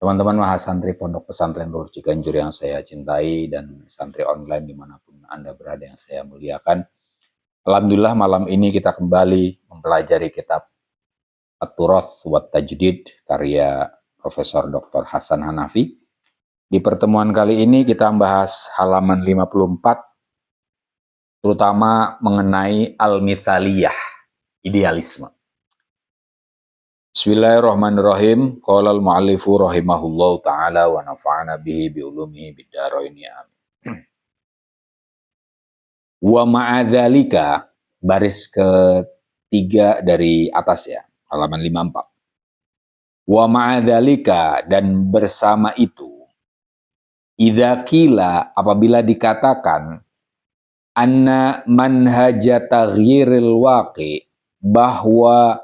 Teman-teman mahasantri Pondok Pesantren Nur Ciganjur yang saya cintai dan santri online dimanapun Anda berada yang saya muliakan. Alhamdulillah malam ini kita kembali mempelajari kitab At-Turath wa Tajdid karya Profesor Dr. Hasan Hanafi. Di pertemuan kali ini kita membahas halaman 54 terutama mengenai al-mithaliyah, idealisme. Bismillahirrahmanirrahim. Qala al-mu'allifu rahimahullahu ta'ala wa nafa'ana bihi biulumihi bid-dharaini amin. Wa ma'adzalika, baris ketiga dari atas ya, halaman 54. Wa ma'adzalika, dan bersama itu, idza qila, apabila dikatakan anna manhaja taghyiril waqi, bahwa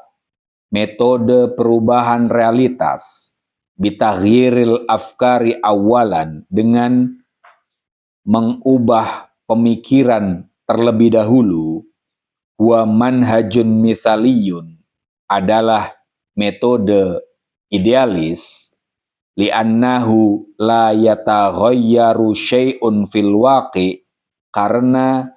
metode perubahan realitas bitaghyiril afkari awalan, dengan mengubah pemikiran terlebih dahulu, wa manhajun mithaliyun, adalah metode idealis, li'annahu la yataghayyaru syai'un fil waqi, karena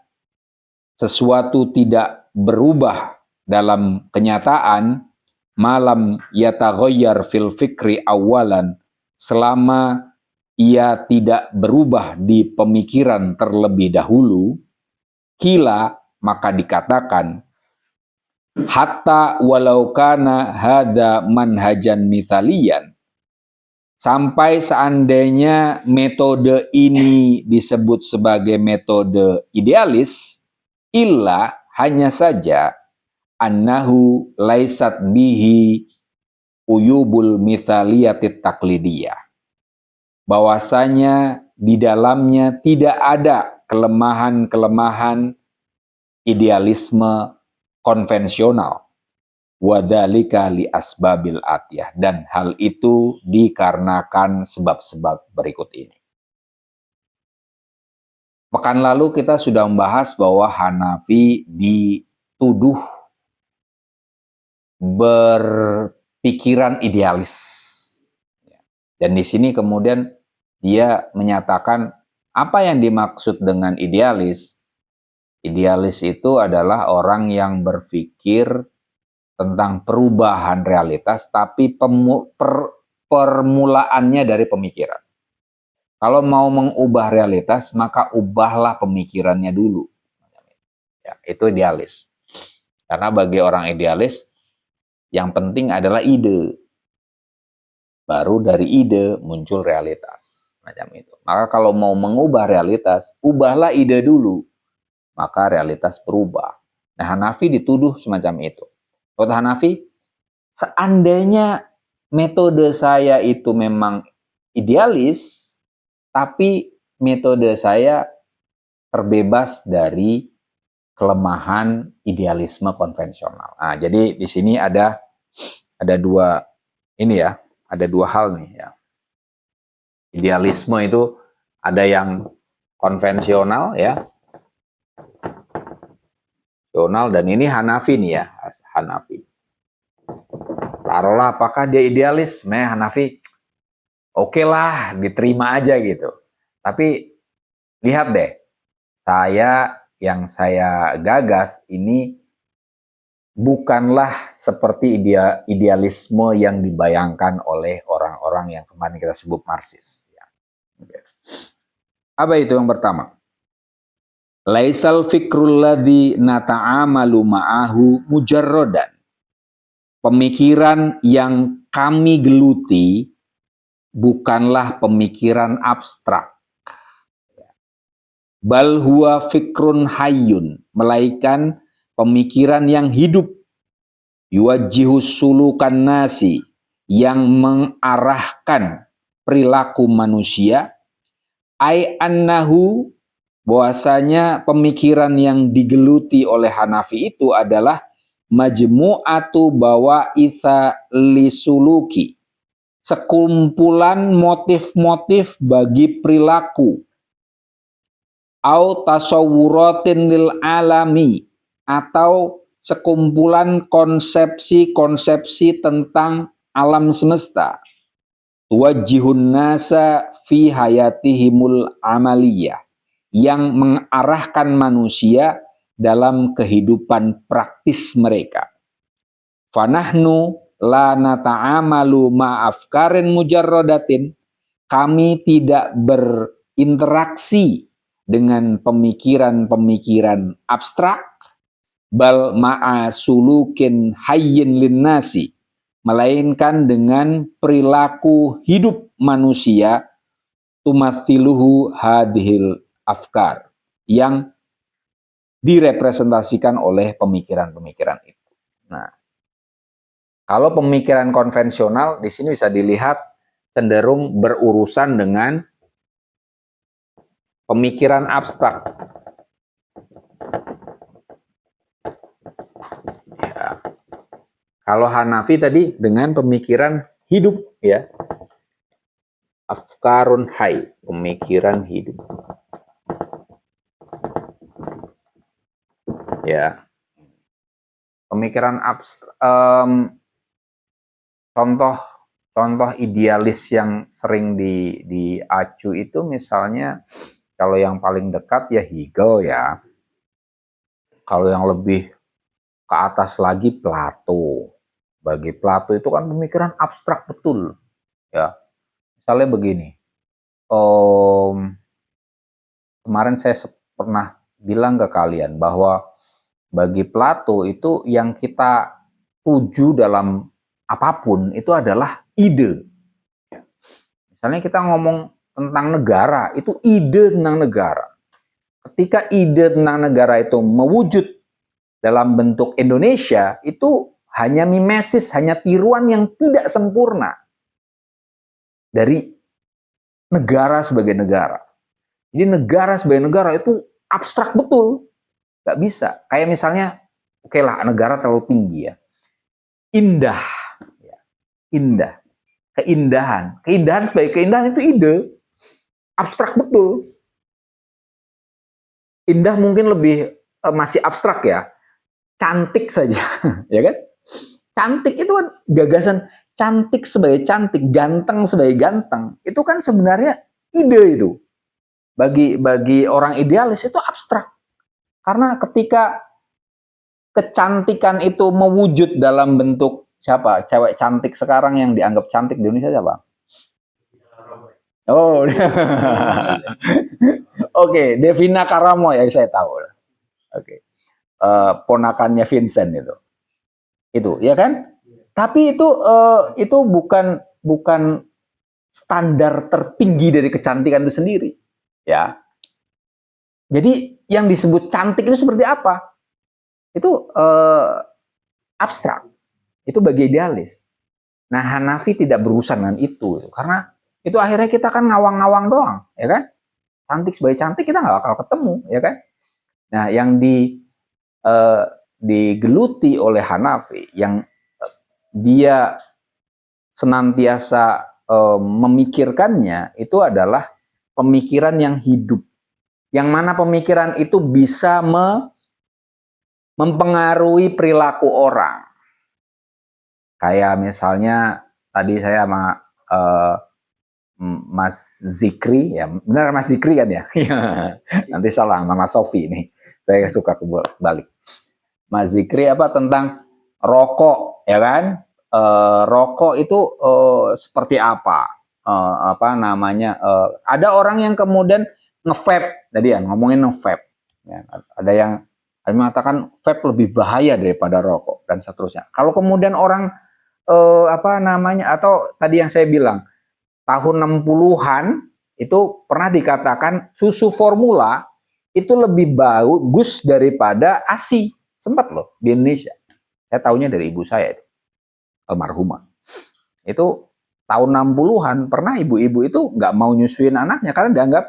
sesuatu tidak berubah dalam kenyataan, malam yataghayyar fil fikri awalan, selama ia tidak berubah di pemikiran terlebih dahulu, kila, maka dikatakan, hatta walau kana hadza manhajan mithaliyan, sampai seandainya metode ini disebut sebagai metode idealis, illa, hanya saja, annahu laisat bihi uyubul mithaliyatit taklidiyah, bahwasanya di dalamnya tidak ada kelemahan-kelemahan idealisme konvensional, wadzalika li asbabil atiyah, dan hal itu dikarenakan sebab-sebab berikut ini. Pekan lalu kita sudah membahas bahwa Hanafi dituduh berpikiran idealis. Dan di sini kemudian dia menyatakan apa yang dimaksud dengan idealis. Idealis itu adalah orang yang berpikir tentang perubahan realitas, tapi permulaannya dari pemikiran. Kalau mau mengubah realitas, maka ubahlah pemikirannya dulu. Ya, itu idealis. Karena bagi orang idealis, yang penting adalah ide. Baru dari ide muncul realitas. Macam itu. Maka kalau mau mengubah realitas, ubahlah ide dulu. Maka realitas berubah. Nah, Hanafi dituduh semacam itu. Kata Hanafi, seandainya metode saya itu memang idealis, tapi metode saya terbebas dari kelemahan idealisme konvensional. Nah, jadi di sini ada dua ini ya, ada dua hal nih ya. Idealisme itu ada yang konvensional ya, dan ini Hanafi nih ya, Hanafi. Taruhlah apakah dia idealis? Hanafi, oke lah, diterima aja gitu. Tapi lihat deh, yang saya gagas ini bukanlah seperti idealisme yang dibayangkan oleh orang-orang yang kemarin kita sebut Marxis. Apa itu yang pertama? Laisal fikrul ladzi nata'amalu ma'ahu mujarrodan. Pemikiran yang kami geluti bukanlah pemikiran abstrak. Bal huwa fikrun hayyun, melainkan pemikiran yang hidup. Yuwajjihus sulukan nasi, yang mengarahkan perilaku manusia. Ai annahu, bahwasanya pemikiran yang digeluti oleh Hanafi itu adalah majmu'atu bawaitha lisuluki, sekumpulan motif-motif bagi perilaku, au tasawwuratin lil alami, atau sekumpulan konsepsi-konsepsi tentang alam semesta. tuwajjihun nasa fi hayatihimul amaliyah, yang mengarahkan manusia dalam kehidupan praktis mereka. Fanahnu la nata'amalu ma'afkarin mujarradatin, kami tidak berinteraksi dengan pemikiran-pemikiran abstrak, bal ma'a sulukin hayyin linnasi, melainkan dengan perilaku hidup manusia, tumathiluhu hadhil afkar, yang direpresentasikan oleh pemikiran-pemikiran itu. Nah, kalau pemikiran konvensional di sini bisa dilihat cenderung berurusan dengan pemikiran abstrak. Ya. Kalau Hanafi tadi dengan pemikiran hidup, ya. Afkarun hay, pemikiran hidup. Ya. Pemikiran abstrak, contoh idealis yang sering diacu itu misalnya, kalau yang paling dekat ya Hegel ya. Kalau yang lebih ke atas lagi Plato. Bagi Plato itu kan pemikiran abstrak betul. Ya, misalnya begini. Kemarin saya pernah bilang ke kalian bahwa bagi Plato itu yang kita tuju dalam apapun itu adalah ide. Misalnya kita ngomong tentang negara, itu ide tentang negara. Ketika ide tentang negara itu mewujud dalam bentuk Indonesia, itu hanya mimesis, hanya tiruan yang tidak sempurna dari negara sebagai negara. Jadi negara sebagai negara itu abstrak betul, nggak bisa. Kayak misalnya, oke lah, negara terlalu tinggi ya, indah, ya. Indah, keindahan sebagai keindahan itu ide, abstrak betul. Indah mungkin lebih masih abstrak ya, cantik saja, ya kan? Cantik itu kan gagasan, cantik sebagai cantik, ganteng sebagai ganteng, itu kan sebenarnya ide itu. Bagi orang idealis itu abstrak. Karena ketika kecantikan itu mewujud dalam bentuk siapa? Cewek cantik sekarang yang dianggap cantik di Indonesia siapa? Oh, oke, Devina Karamo ya, saya tahu. Oke, ponakannya Vincent itu ya kan? Tapi itu bukan standar tertinggi dari kecantikan itu sendiri, ya. Jadi yang disebut cantik itu seperti apa? Itu abstrak. Itu bagi idealis. Nah, Hanafi tidak berurusan dengan itu, karena itu akhirnya kita kan ngawang-ngawang doang, ya kan? Cantik sebagai cantik kita nggak bakal ketemu, ya kan? Nah, yang digeluti oleh Hanafi, yang dia senantiasa memikirkannya, itu adalah pemikiran yang hidup. Yang mana pemikiran itu bisa mempengaruhi perilaku orang. Kayak misalnya tadi saya sama Mas Zikri, ya benar Mas Zikri kan ya? Nanti salah sama Mas Sofi nih, saya suka kebalik. Mas Zikri apa tentang rokok, ya kan? Rokok itu seperti apa? Apa namanya? Ada orang yang kemudian nge-vape, tadi ya ngomongin nge-vape. Ya, ada yang mengatakan vape lebih bahaya daripada rokok dan seterusnya. Kalau kemudian orang apa namanya, atau tadi yang saya bilang tahun 60-an itu pernah dikatakan susu formula itu lebih bagus daripada ASI. Sempat loh di Indonesia. Saya tahunya dari ibu saya itu, almarhumah. Itu tahun 60-an pernah ibu-ibu itu nggak mau nyusuin anaknya karena dianggap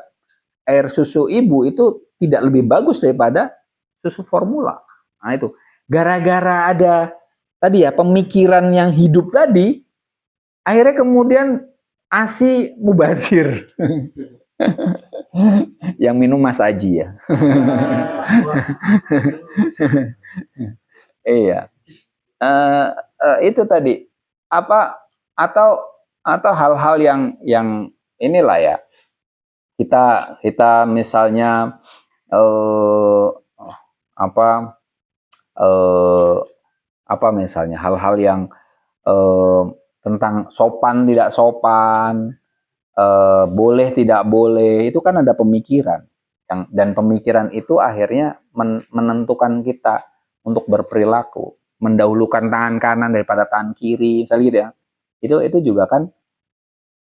air susu ibu itu tidak lebih bagus daripada susu formula. Nah itu gara-gara ada tadi ya pemikiran yang hidup tadi, akhirnya kemudian ASI mubazir. Yang minum Mas Aji ya. Iya. Itu tadi apa, atau atau hal-hal yang inilah ya, kita misalnya eh, apa eh, apa misalnya hal-hal yang eh, tentang sopan tidak sopan, boleh tidak boleh, itu kan ada pemikiran dan pemikiran itu akhirnya menentukan kita untuk berperilaku, mendahulukan tangan kanan daripada tangan kiri misalnya gitu ya. Itu juga kan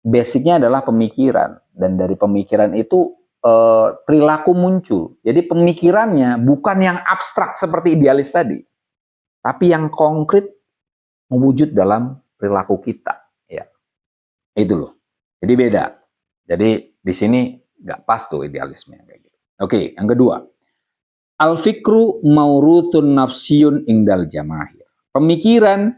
basicnya adalah pemikiran, dan dari pemikiran itu perilaku muncul. Jadi pemikirannya bukan yang abstrak seperti idealis tadi, tapi yang konkret mewujud dalam perilaku kita. Ya, itu loh. Jadi beda. Jadi di sini nggak pas tuh idealisme kayak gitu. Oke, yang kedua, al-fikru mauruthun nafsiyun ingdal jamahir. Pemikiran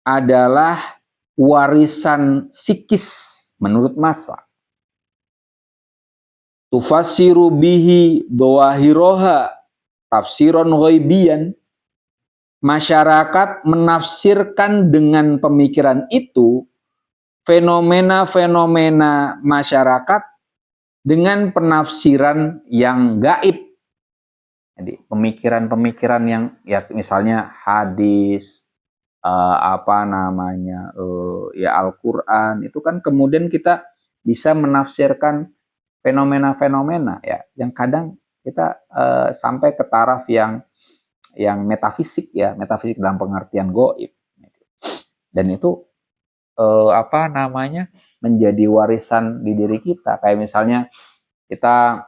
adalah warisan psikis menurut massa. Tufasiru bihi doahiroha tafsiron ghaibian. Masyarakat menafsirkan dengan pemikiran itu fenomena-fenomena masyarakat dengan penafsiran yang gaib. Jadi pemikiran-pemikiran yang ya misalnya hadis, apa namanya, ya Al-Quran, itu kan kemudian kita bisa menafsirkan fenomena-fenomena ya, yang kadang kita sampai ke taraf yang metafisik ya, metafisik dalam pengertian goib. Dan itu apa namanya, menjadi warisan di diri kita. Kayak misalnya kita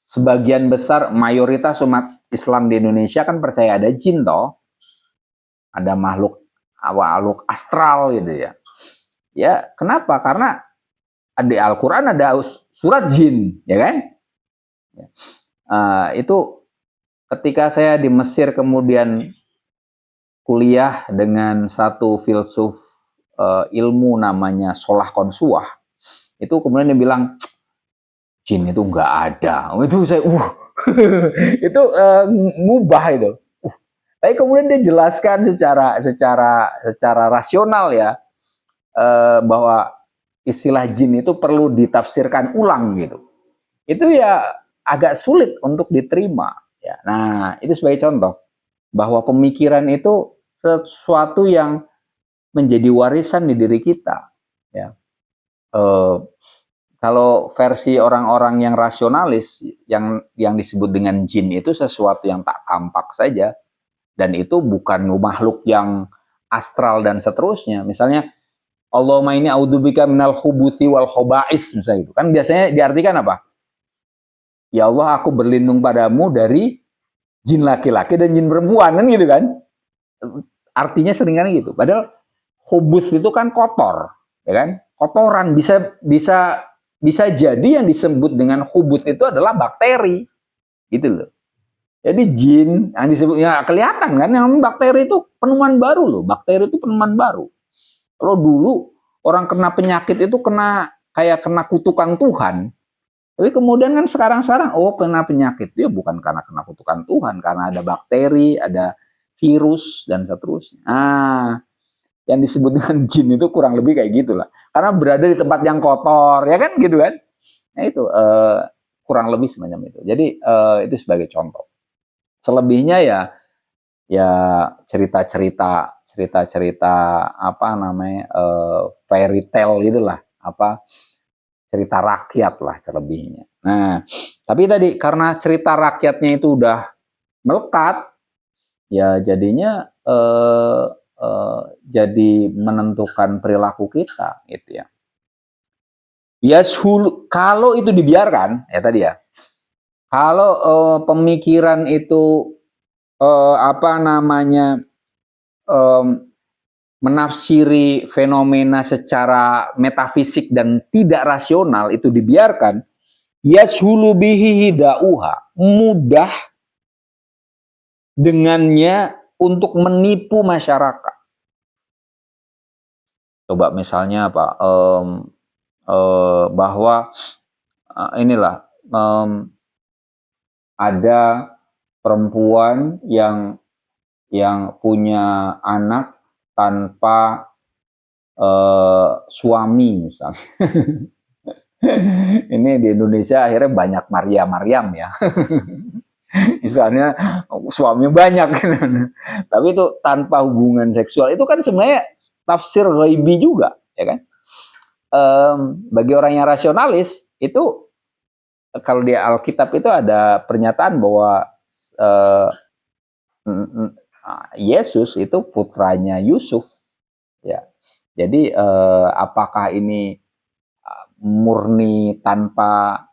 sebagian besar mayoritas umat Islam di Indonesia kan percaya ada jin toh, ada makhluk astral gitu ya. Ya, kenapa? Karena di Al-Quran ada surat jin, ya kan? Itu ketika saya di Mesir kemudian kuliah dengan satu filsuf ilmu namanya Solah Konsuah, itu kemudian dia bilang jin itu nggak ada. Itu saya itu ngubah itu. Tapi kemudian dia jelaskan secara rasional ya, bahwa istilah jin itu perlu ditafsirkan ulang gitu. Itu ya agak sulit untuk diterima. Ya. Nah, itu sebagai contoh bahwa pemikiran itu sesuatu yang menjadi warisan di diri kita. Ya. Kalau versi orang-orang yang rasionalis, yang disebut dengan jin itu sesuatu yang tak tampak saja, dan itu bukan makhluk yang astral dan seterusnya. Misalnya Allahumma ini a'udzubika minal khubuthi wal khoba'is, misalnya itu. Kan biasanya diartikan apa? Ya Allah, aku berlindung padamu dari jin laki-laki dan jin perempuan, kan gitu kan? Artinya seringkali gitu. Padahal khubuth itu kan kotor, ya kan? Kotoran bisa jadi yang disebut dengan khubuth itu adalah bakteri, gitu loh. Jadi jin yang disebut ya kelihatan kan, yang bakteri itu penemuan baru loh. Bakteri itu penemuan baru. Kalau dulu orang kena penyakit itu kayak kena kutukan Tuhan. Tapi kemudian kan sekarang kena penyakit itu ya bukan karena kena kutukan Tuhan, karena ada bakteri, ada virus dan seterusnya. Yang disebut dengan jin itu kurang lebih kayak gitulah. Karena berada di tempat yang kotor, ya kan gitu kan? Nah itu kurang lebih semacam itu. Jadi itu sebagai contoh. Selebihnya ya cerita-cerita apa namanya, fairy tale gitulah, apa cerita rakyat lah selebihnya. Nah, tapi tadi karena cerita rakyatnya itu udah melekat, ya jadinya jadi menentukan perilaku kita, gitu ya. Kalau itu dibiarkan, ya tadi ya, kalau pemikiran itu apa namanya, menafsiri fenomena secara metafisik dan tidak rasional itu dibiarkan, yashulu bihi hidauha, mudah dengannya untuk menipu masyarakat. Coba misalnya apa, bahwa inilah, ada perempuan yang punya anak tanpa suami misalnya. Ini di Indonesia akhirnya banyak Maryam ya. Misalnya suaminya banyak. Tapi itu tanpa hubungan seksual. Itu kan sebenarnya tafsir ghaibi juga, ya kan? Bagi orang yang rasionalis, itu kalau di Alkitab itu ada pernyataan bahwa Yesus itu putranya Yusuf, ya. Jadi apakah ini murni tanpa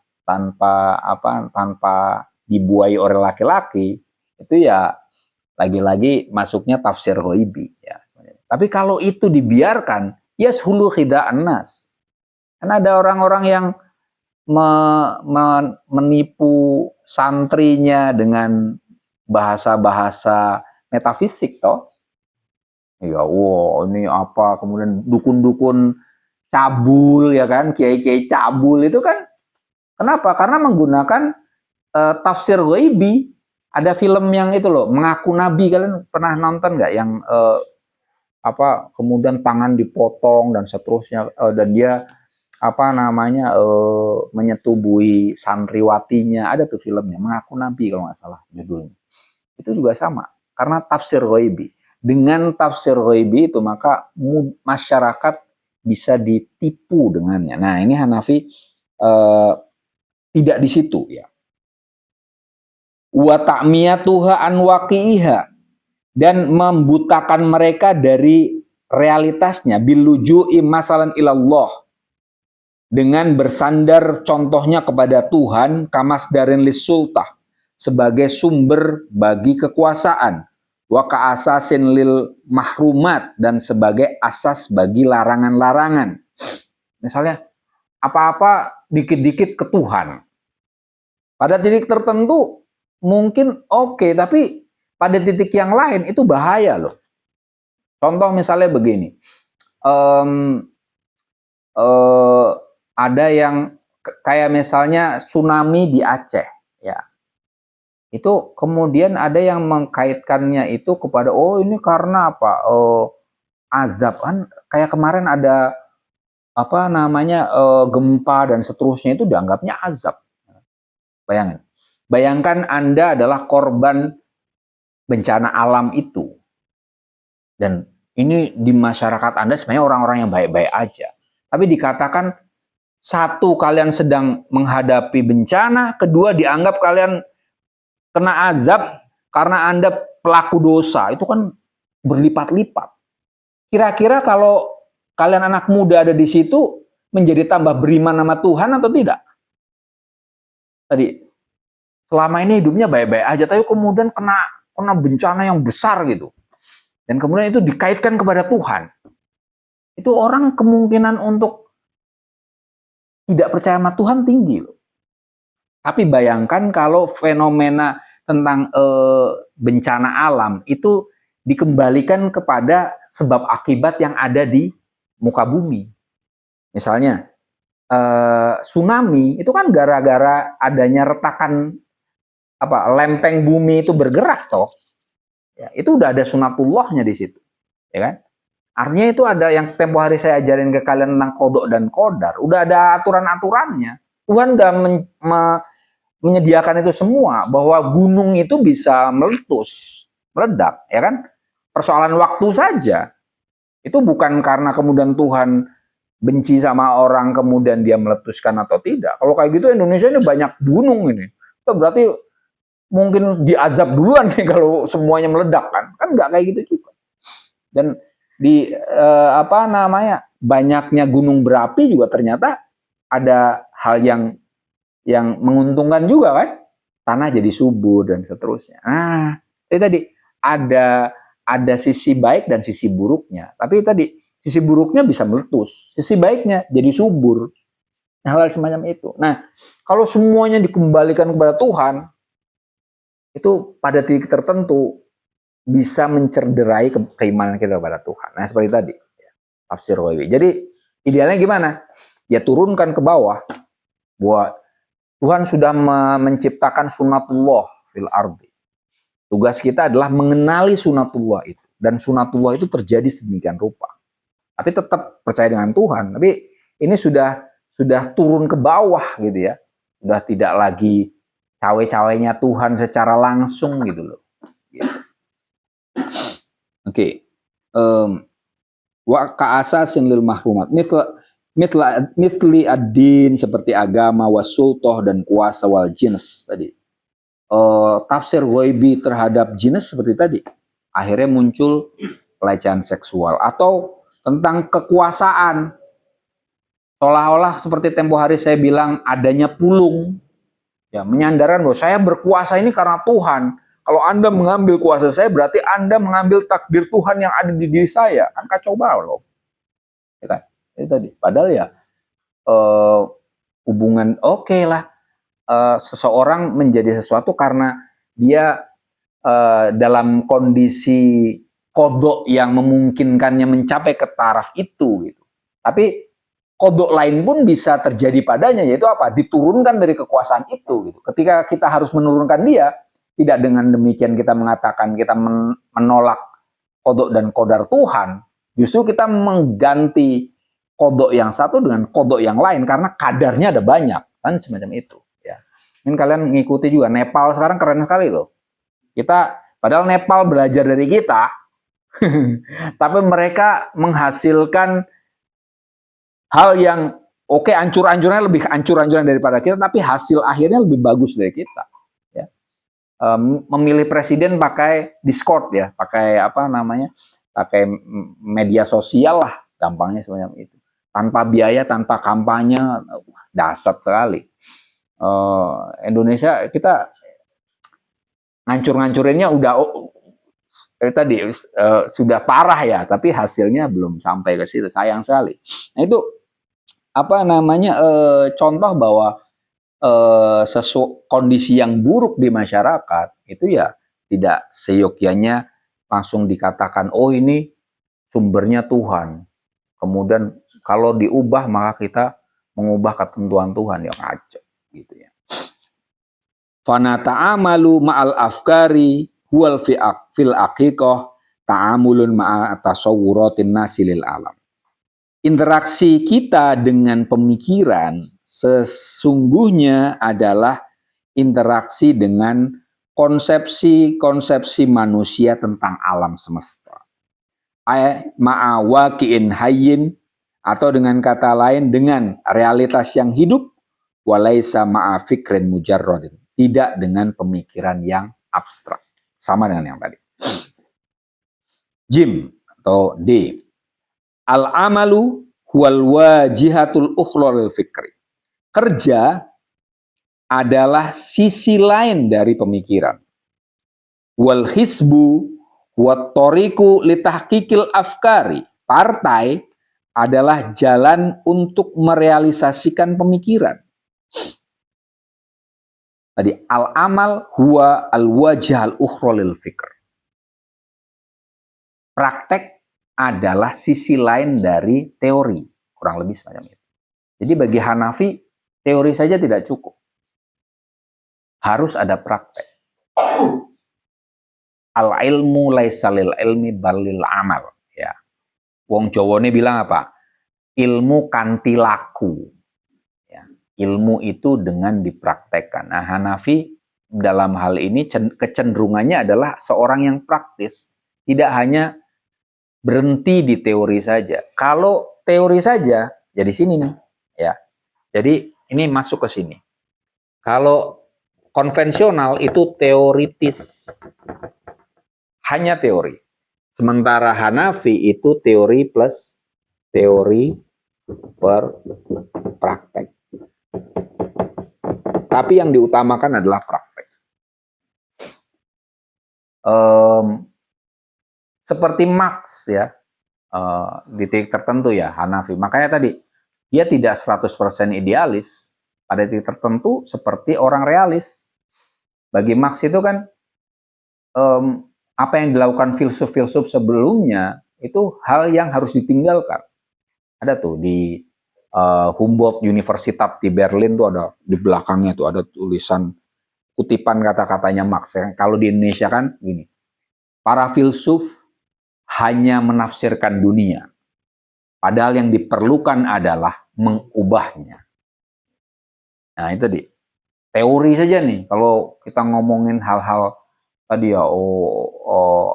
dibuai oleh laki-laki, itu ya lagi-lagi masuknya tafsir ghaibi ya. Tapi kalau itu dibiarkan, yashulu khida'an nas. Kan ada orang-orang yang menipu santrinya dengan bahasa-bahasa metafisik toh. Ya, wow, ini apa, kemudian dukun-dukun cabul ya kan, kiai-kiai cabul itu kan kenapa? Karena menggunakan tafsir ghaibi. Ada film yang itu loh, Mengaku Nabi, kalian pernah nonton nggak yang kemudian tangan dipotong dan seterusnya, dan dia menyetubuhi santriwatinya. Ada tuh filmnya, Mengaku Nabi kalau nggak salah judulnya. Itu juga sama, karena tafsir ghaibi. Dengan tafsir ghaibi itu maka masyarakat bisa ditipu dengannya. Nah, ini Hanafi tidak di situ ya. Wa ta'miyatuha an waqi'iha, dan membutakan mereka dari realitasnya, biluju'i masalan ilallah, dengan bersandar contohnya kepada Tuhan, kamasdarin lissultah, sebagai sumber bagi kekuasaan, wa ka'asasin lil mahrumat, dan sebagai asas bagi larangan-larangan. Misalnya apa-apa dikit-dikit ke Tuhan. Pada titik tertentu mungkin oke, tapi pada titik yang lain itu bahaya loh. Contoh misalnya begini, ada yang kayak misalnya tsunami di Aceh, ya. Itu kemudian ada yang mengkaitkannya itu kepada ini karena apa? Azab kan, kayak kemarin ada gempa dan seterusnya, itu dianggapnya azab. Bayangkan Anda adalah korban bencana alam itu. Dan ini di masyarakat Anda sebenarnya orang-orang yang baik-baik aja. Tapi dikatakan, satu, kalian sedang menghadapi bencana, kedua, dianggap kalian kena azab karena Anda pelaku dosa. Itu kan berlipat-lipat. Kira-kira kalau kalian anak muda ada di situ, menjadi tambah beriman sama Tuhan atau tidak? Tadi selama ini hidupnya baik-baik aja, tapi kemudian kena bencana yang besar gitu. Dan kemudian itu dikaitkan kepada Tuhan. Itu orang kemungkinan untuk tidak percaya sama Tuhan tinggi loh. Tapi bayangkan kalau fenomena tentang bencana alam itu dikembalikan kepada sebab akibat yang ada di muka bumi. Misalnya tsunami itu kan gara-gara adanya retakan lempeng bumi itu bergerak toh. Ya, itu udah ada sunatullahnya di situ, ya kan? Artinya itu ada yang tempo hari saya ajarin ke kalian tentang kodok dan kodar. Udah ada aturan-aturannya. Tuhan udah menyediakan itu semua, bahwa gunung itu bisa meletus, meledak, ya kan? Persoalan waktu saja. Itu bukan karena kemudian Tuhan benci sama orang kemudian dia meletuskan atau tidak. Kalau kayak gitu Indonesia ini banyak gunung ini. Itu berarti mungkin diazab duluan nih kalau semuanya meledak kan nggak kayak gitu juga. Dan di banyaknya gunung berapi juga ternyata ada hal yang menguntungkan juga kan, tanah jadi subur dan seterusnya. Nah, itu tadi ada sisi baik dan sisi buruknya. Tapi tadi sisi buruknya bisa meletus, sisi baiknya jadi subur. Hal semacam itu. Nah, kalau semuanya dikembalikan kepada Tuhan, itu pada titik tertentu bisa mencerderai keimanan kita kepada Tuhan. Nah, seperti tadi, tafsir ghaibi. Jadi, idealnya gimana? Ya turunkan ke bawah. Bahwa Tuhan sudah menciptakan sunatullah fil ardi. Tugas kita adalah mengenali sunatullah itu. dan sunatullah itu terjadi sedemikian rupa. Tapi tetap percaya dengan Tuhan. Tapi ini sudah turun ke bawah gitu ya. Sudah tidak lagi cawe-cawenya Tuhan secara langsung gitu loh. Gitu. Oke. Wa ka'asasin lil mahrumat. Mithli ad-din, seperti agama, wasultoh, dan kuasa, wal jins tadi. Tafsir ghaibi terhadap jins seperti tadi. Akhirnya muncul pelecehan seksual. Atau tentang kekuasaan. Seolah-olah seperti tempo hari saya bilang adanya pulung. Ya, menyandarkan bahwa saya berkuasa ini karena Tuhan. Kalau Anda mengambil kuasa saya, berarti Anda mengambil takdir Tuhan yang ada di diri saya. Kan kacau balau. Ya kan? Itu tadi. Padahal ya, hubungan oke lah. Seseorang menjadi sesuatu karena dia dalam kondisi kodok yang memungkinkannya mencapai ke taraf itu. Gitu. Tapi kodok lain pun bisa terjadi padanya, yaitu apa? Diturunkan dari kekuasaan itu. Gitu. Ketika kita harus menurunkan dia, tidak dengan demikian kita mengatakan kita menolak kodok dan kodar Tuhan. Justru kita mengganti kodok yang satu dengan kodok yang lain karena kadarnya ada banyak, kan semacam itu. Ya. Ini kalian mengikuti juga. Nepal sekarang keren sekali loh. Kita padahal Nepal belajar dari kita, tapi mereka menghasilkan hal yang oke, ancur-ancurnya lebih ancur-ancuran daripada kita, tapi hasil akhirnya lebih bagus dari kita. Ya. Memilih presiden pakai Discord ya, pakai apa namanya, pakai media sosial lah, gampangnya semacam itu. Tanpa biaya, tanpa kampanye, dahsyat sekali. Indonesia kita ngancur-ngancurinnya udah tadi sudah parah ya, tapi hasilnya belum sampai ke situ, sayang sekali. Nah itu apa namanya contoh bahwa kondisi yang buruk di masyarakat itu ya tidak seyogyanya langsung dikatakan oh ini sumbernya Tuhan. Kemudian kalau diubah maka kita mengubah ketentuan Tuhan, ya kacau gitu ya. Fana ta'amalu ma'al afkari huwal fil aqiqah ta'amulun ma'a tasawwuratin nasi lil alam. Interaksi kita dengan pemikiran sesungguhnya adalah interaksi dengan konsepsi-konsepsi manusia tentang alam semesta. Ma'a waqi'in hayyin, atau dengan kata lain dengan realitas yang hidup, walaisa ma'a fikrin mujarradin, tidak dengan pemikiran yang abstrak. Sama dengan yang tadi. Jim atau D. Al-amalu huwal wajihatul ukhra lil fikri. Kerja adalah sisi lain dari pemikiran. Wal hisbu wat tariqu litahqiqil afkari. Partai adalah jalan untuk merealisasikan pemikiran. Tadi al-amal huwa al-wajah al-ukhra lil fikr. Praktek adalah sisi lain dari teori, kurang lebih semacam itu. Jadi bagi Hanafi, teori saja tidak cukup. Harus ada praktek. Al-ilmu laisa lil ilmi balil amal. Ya. Wong Jawa ini bilang apa? Ilmu kanthi laku. Ya. Ilmu itu dengan dipraktekkan. Nah, Hanafi dalam hal ini kecenderungannya adalah seorang yang praktis. Tidak hanya berhenti di teori saja. Kalau teori saja, ya di sini nih. Ya. Jadi ini masuk ke sini. Kalau konvensional itu teoritis. Hanya teori. Sementara Hanafi itu teori plus teori per praktek. Tapi yang diutamakan adalah praktek. Seperti Marx ya, di titik tertentu ya Hanafi. Makanya tadi, dia tidak 100% idealis. Pada titik tertentu seperti orang realis. Bagi Marx itu kan, apa yang dilakukan filsuf-filsuf sebelumnya, itu hal yang harus ditinggalkan. Ada tuh di Humboldt Universitat di Berlin tuh ada, di belakangnya tuh ada tulisan kutipan kata-katanya Marx. Kalau di Indonesia kan gini, para filsuf hanya menafsirkan dunia. Padahal yang diperlukan adalah mengubahnya. Nah itu teori saja nih. Kalau kita ngomongin hal-hal tadi ya,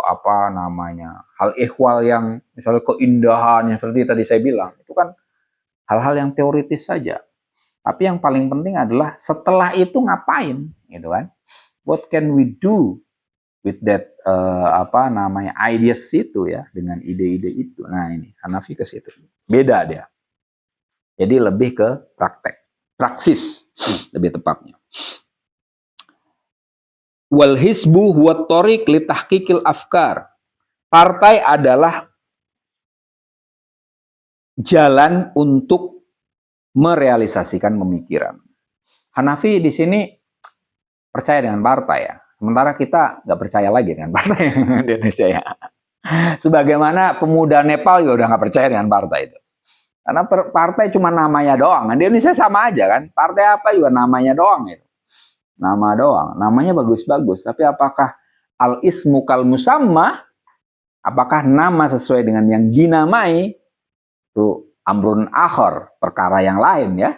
apa namanya, hal ihwal yang misalnya keindahan yang seperti tadi saya bilang, itu kan hal-hal yang teoritis saja. Tapi yang paling penting adalah setelah itu ngapain, gitu kan? What can we do with that apa namanya ideas itu ya, dengan ide-ide itu. Nah ini Hanafi ke situ. Beda dia. Jadi lebih ke praksis lebih tepatnya. Wal hisbu huwa thoriq li tahqiqil afkar. Partai adalah jalan untuk merealisasikan pemikiran. Hanafi di sini percaya dengan partai ya. Sementara kita nggak percaya lagi dengan partai di Indonesia ya. Sebagaimana pemuda Nepal juga udah nggak percaya dengan partai itu. Karena partai cuma namanya doang. Di Indonesia sama aja kan. Partai apa juga namanya doang itu. Nama doang. Namanya bagus-bagus. Tapi apakah al-ismu kal musamma? Apakah nama sesuai dengan yang dinamai? Itu amrun akhar. Perkara yang lain ya.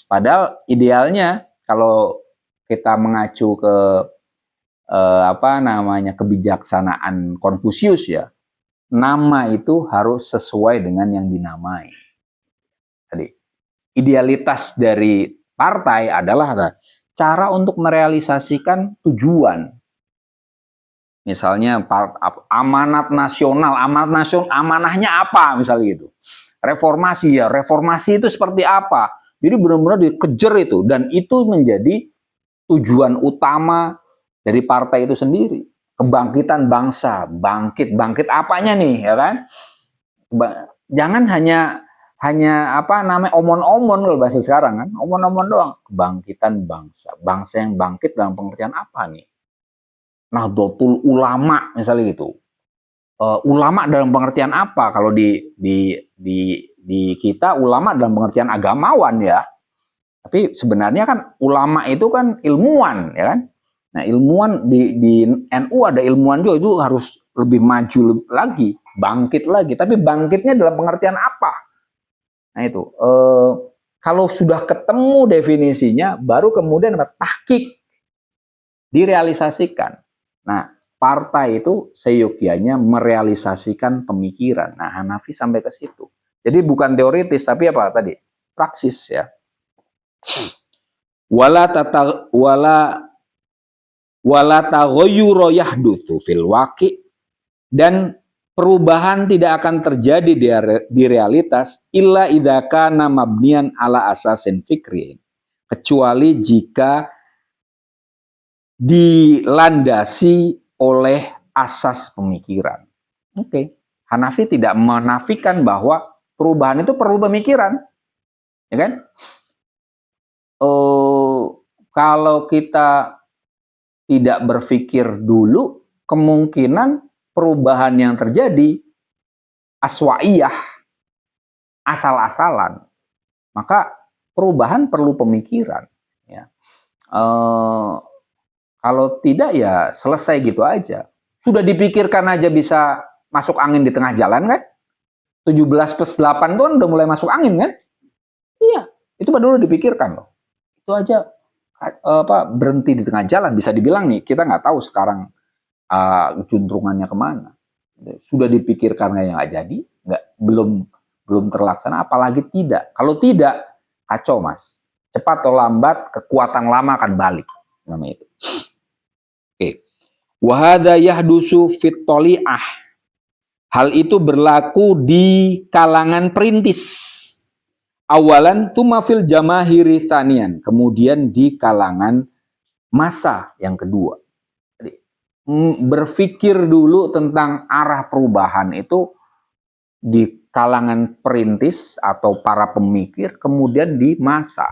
Padahal idealnya kalau kita mengacu ke apa namanya kebijaksanaan Konfusius ya, nama itu harus sesuai dengan yang dinamai. Tadi idealitas dari partai adalah cara untuk merealisasikan tujuan. Misalnya amanat nasional, amanahnya apa misalnya gitu. Reformasi ya, reformasi itu seperti apa? Jadi benar-benar dikejar itu, dan itu menjadi tujuan utama dari partai itu sendiri. Kebangkitan bangsa, bangkit apanya nih, ya kan? Jangan hanya apa namanya omon-omon kalau bahasa sekarang kan, omon-omon doang. Kebangkitan bangsa yang bangkit dalam pengertian apa nih? Nahdlatul Ulama misalnya gitu. Ulama dalam pengertian apa? Kalau di kita ulama dalam pengertian agamawan ya. Tapi sebenarnya kan ulama itu kan ilmuwan, ya kan? Nah, ilmuwan di NU ada ilmuwan juga, itu harus lebih maju lagi, bangkit lagi. Tapi bangkitnya dalam pengertian apa? Nah itu, kalau sudah ketemu definisinya, baru kemudian tahqiq direalisasikan. Nah, partai itu seyogyanya merealisasikan pemikiran. Nah, Hanafi sampai ke situ. Jadi bukan teoritis, tapi apa tadi? Praksis ya. Wala taghayyura yahdutsu fil waqi, dan perubahan tidak akan terjadi di realitas illa idza kana mabniyan ala asasin fikri, kecuali jika dilandasi oleh asas pemikiran. Oke. Hanafi tidak menafikan bahwa perubahan itu perlu pemikiran. Ya kan? Kalau kita tidak berpikir dulu, kemungkinan perubahan yang terjadi aswaiyah, asal-asalan. Maka perubahan perlu pemikiran. Ya. Kalau tidak ya selesai gitu aja. Sudah dipikirkan aja bisa masuk angin di tengah jalan kan? 17+8 tuh kan udah mulai masuk angin kan? Iya, itu baru dipikirkan loh. Itu aja berhenti di tengah jalan, bisa dibilang nih, kita nggak tahu sekarang juntrungannya kemana. Sudah dipikirkan yang nggak jadi, belum terlaksana, apalagi tidak. Kalau tidak, kacau mas. Cepat atau lambat, kekuatan lama akan balik. Namanya itu. Oke. Wahada yahdusu fit toli'ah. Hal itu berlaku di kalangan perintis. Awalan tumafil jamahiri thanian, kemudian di kalangan massa yang kedua. Jadi, berpikir dulu tentang arah perubahan itu di kalangan perintis atau para pemikir, kemudian di massa.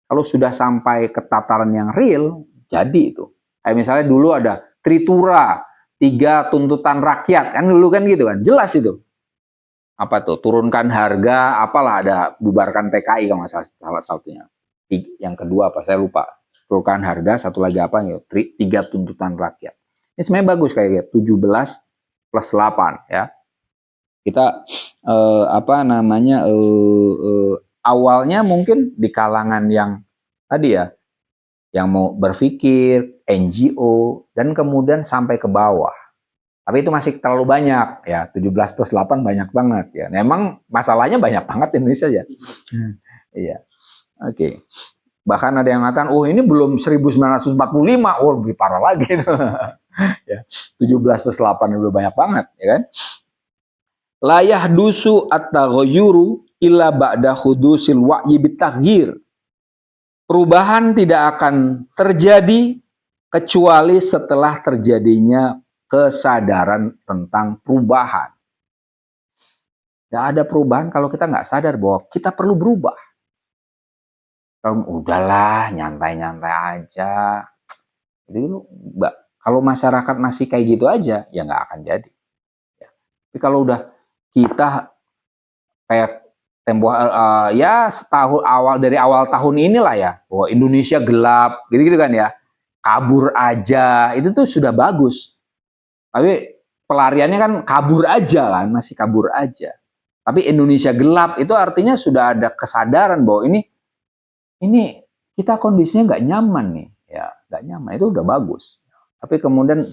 Kalau sudah sampai ke tataran yang real, jadi itu. Kayak misalnya dulu ada Tritura, 3 tuntutan rakyat, kan dulu kan gitu kan, jelas itu. Apa tuh, turunkan harga, apalah, ada bubarkan PKI kalau nggak salah satunya. Yang kedua apa, saya lupa. Turunkan harga, satu lagi apa, 3 tuntutan rakyat. Ini sebenarnya bagus kayak 17 plus 8 ya. Kita awalnya mungkin di kalangan yang tadi ya, yang mau berpikir, NGO, dan kemudian sampai ke bawah. Tapi itu masih terlalu banyak ya, 17 plus 8 banyak banget ya. Memang masalahnya banyak banget Indonesia ya. Iya. Oke. Bahkan ada yang mengatakan, oh ini belum 1945, oh lebih parah lagi. Ya, 17 plus 8 udah banyak banget ya kan. Layah dusu at-taghayyuru illa ba'da hudusil wa'yi bitaghyir. Perubahan tidak akan terjadi kecuali setelah terjadinya kesadaran tentang perubahan. Tidak ada perubahan kalau kita nggak sadar bahwa kita perlu berubah. Kalau udahlah, nyantai-nyantai aja. Jadi kalau masyarakat masih kayak gitu aja, ya nggak akan jadi. Tapi kalau udah kita kayak ya setahun dari awal tahun inilah ya, bahwa Indonesia gelap, gitu-gitu kan ya, kabur aja, itu tuh sudah bagus. Tapi pelariannya kan kabur aja kan, masih kabur aja. Tapi Indonesia gelap itu artinya sudah ada kesadaran bahwa ini kita kondisinya nggak nyaman nih, ya nggak nyaman, itu udah bagus. Tapi kemudian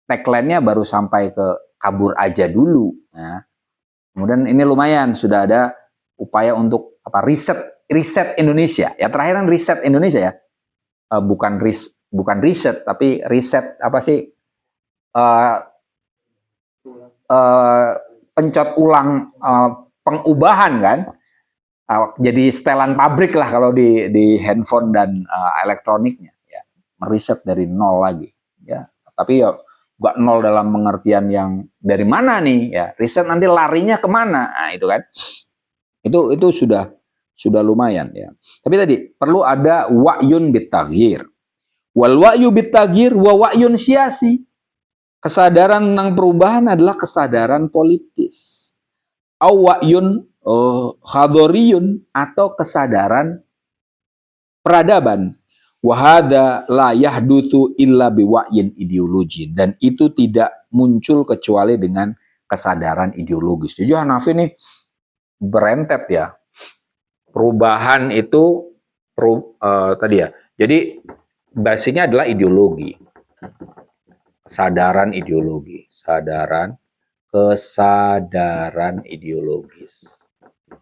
tagline-nya baru sampai ke kabur aja dulu. Ya. Kemudian ini lumayan sudah ada upaya untuk riset Indonesia. Ya terakhir kan riset Indonesia ya, bukan riset tapi riset apa sih? Pencot ulang pengubahan kan, jadi setelan pabrik lah kalau di handphone dan elektroniknya ya, meriset dari nol lagi ya. Tapi ya nggak nol dalam pengertian yang dari mana nih ya, riset nanti larinya kemana, nah itu kan, itu sudah lumayan ya. Tapi tadi perlu ada wa'yun bitaghyir, wal wa'yu bitaghyir wa wa'yun siyasi. Kesadaran tentang perubahan adalah kesadaran politis. Awwa'yun hadoriyun, atau kesadaran peradaban. Wahada la yahdutsu illa biwa'yin ideologi. Dan itu tidak muncul kecuali dengan kesadaran ideologis. Jadi Hanafi nih berentet ya. Perubahan itu tadi ya. Jadi basicnya adalah ideologi. Kesadaran ideologi, kesadaran ideologis.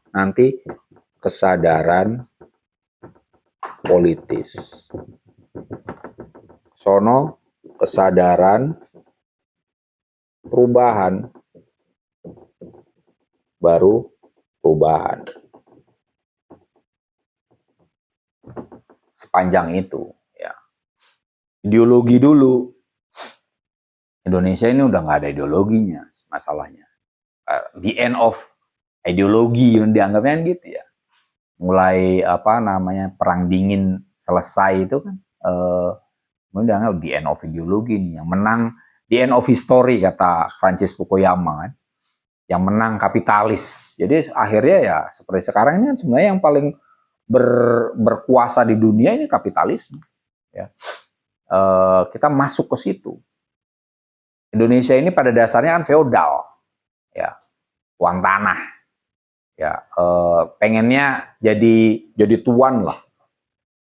Nanti kesadaran politis. Sono kesadaran perubahan, baru perubahan. Sepanjang itu ya. Ideologi dulu. Indonesia ini udah nggak ada ideologinya, masalahnya. The end of ideologi yang dianggapnya gitu ya. Mulai perang dingin selesai itu kan, kemudian dianggap the end of ideologi nih, yang menang the end of history kata Francis Fukuyama kan, yang menang kapitalis. Jadi akhirnya ya seperti sekarang ini kan sebenarnya yang paling berkuasa di dunia ini kapitalisme. Ya. Kita masuk ke situ. Indonesia ini pada dasarnya kan feodal, ya, uang tanah, ya, pengennya jadi tuan lah.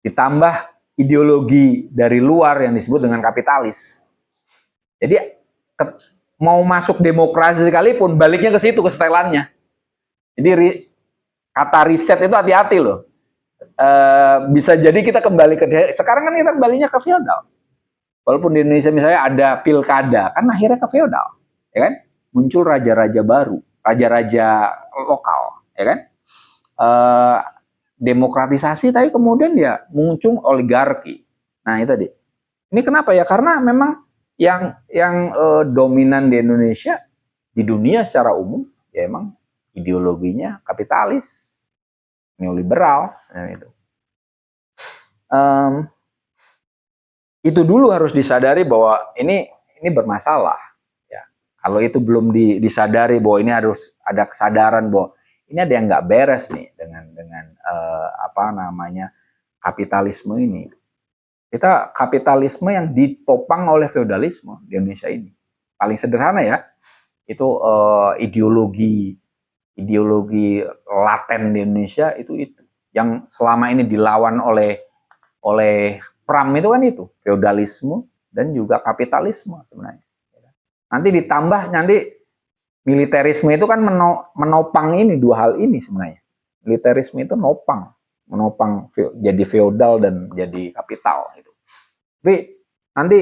Ditambah ideologi dari luar yang disebut dengan kapitalis. Jadi mau masuk demokrasi sekalipun baliknya ke situ, ke setelannya. Jadi kata riset itu hati-hati loh. Bisa jadi kita kembali ke sekarang kan kita kembalinya ke feodal. Walaupun di Indonesia misalnya ada pilkada, kan akhirnya ke feodal, ya kan? Muncul raja-raja baru, raja-raja lokal, ya kan? Demokratisasi, tapi kemudian ya muncul oligarki. Nah itu tadi. Ini kenapa ya? Karena memang yang dominan di Indonesia, di dunia secara umum, ya emang ideologinya kapitalis, neoliberal, dan itu. Itu dulu harus disadari bahwa ini bermasalah. Ya. Kalau itu belum disadari bahwa ini harus ada kesadaran bahwa ini ada yang nggak beres nih dengan kapitalisme ini. Kita kapitalisme yang ditopang oleh feodalisme di Indonesia ini. paling sederhana ya, itu ideologi laten di Indonesia itu yang selama ini dilawan oleh Pram itu kan itu feodalisme dan juga kapitalisme sebenarnya. Nanti ditambah militerisme itu kan menopang ini dua hal ini sebenarnya. Militerisme itu menopang jadi feodal dan jadi kapital gitu. Tapi nanti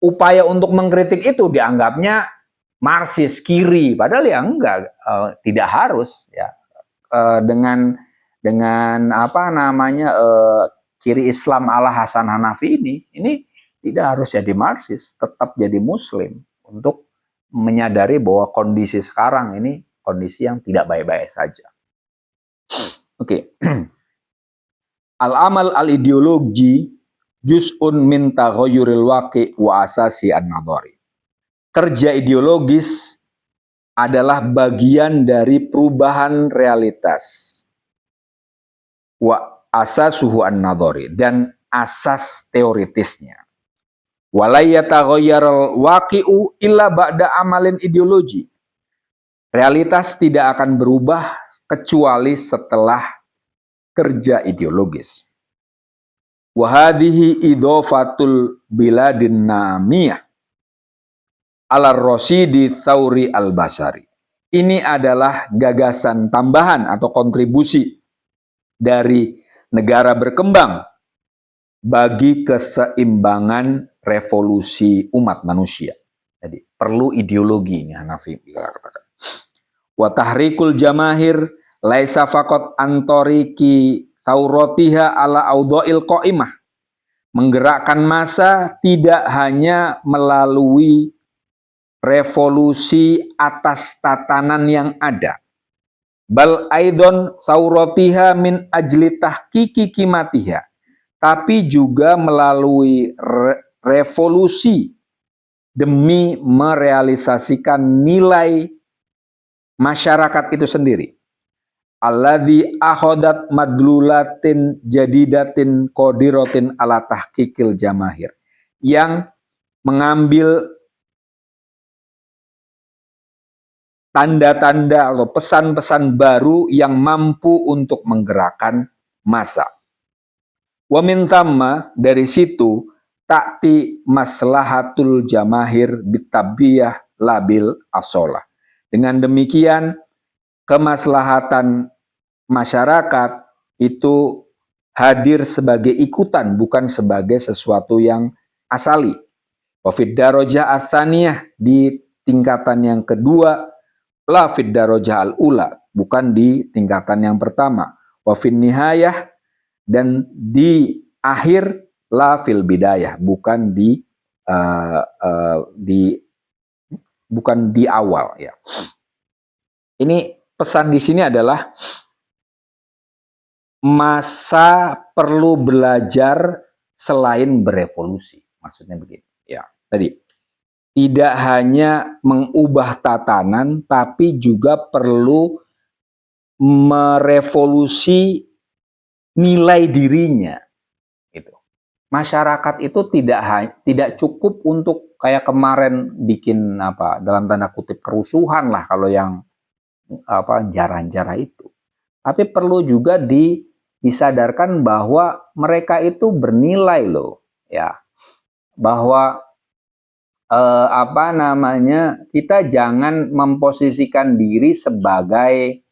upaya untuk mengkritik itu dianggapnya Marxis kiri, padahal ya enggak, tidak harus ya, dengan apa namanya kiri Islam ala Hasan Hanafi ini tidak harus jadi Marxis, tetap jadi Muslim untuk menyadari bahwa kondisi sekarang ini kondisi yang tidak baik-baik saja. Oke. Al-amal al-ideologi juz'un min taghayyuril waqi' wa asasi an-nadhari. Kerja ideologis adalah bagian dari perubahan realitas. Wa asasuhu an-nadhari, dan asas teoritisnya. Wala yataghayyaral waqi'u illa ba'da amalin ideologi. Realitas tidak akan berubah kecuali setelah kerja ideologis. Wa hadhihi idhofatul biladin namiyah ala Rasidi Tsauri al-Basari. Ini adalah gagasan tambahan atau kontribusi dari negara berkembang bagi keseimbangan revolusi umat manusia. Jadi perlu ideologi ini Hanafi katakan. Wa tahrikul jamahir laisa faqat antoriki tauratiha ala audha'il qaimah. Menggerakkan massa tidak hanya melalui revolusi atas tatanan yang ada. Bal aidon tauratiha min ajli tahqiqi qimatiha. Tapi juga melalui revolusi demi merealisasikan nilai masyarakat itu sendiri. Alladzi akhadat madlulatin jadidatin qadiratin ala tahqiqil jamahir. Yang mengambil tanda-tanda atau pesan-pesan baru yang mampu untuk menggerakkan massa. Wa min thamma, dari situ ta'ti maslahatul jamahir bitabiyah labil asolah. Dengan demikian kemaslahatan masyarakat itu hadir sebagai ikutan, bukan sebagai sesuatu yang asali. Wa fid darajah ats-tsaniyah, di tingkatan yang kedua, la fid darajah al-ula, bukan di tingkatan yang pertama. Wa fin nihayah, dan di akhir, la fil bidayah, bukan bukan di awal ya. Ini pesan di sini adalah massa perlu belajar selain berevolusi. Maksudnya begini ya. Tadi tidak hanya mengubah tatanan, tapi juga perlu merevolusi nilai dirinya. Gitu. Masyarakat itu tidak cukup untuk kayak kemarin bikin apa dalam tanda kutip kerusuhan lah kalau yang apa jarah-jarah itu. Tapi perlu juga disadarkan bahwa mereka itu bernilai loh, ya. Bahwa apa namanya, kita jangan memposisikan diri sebagai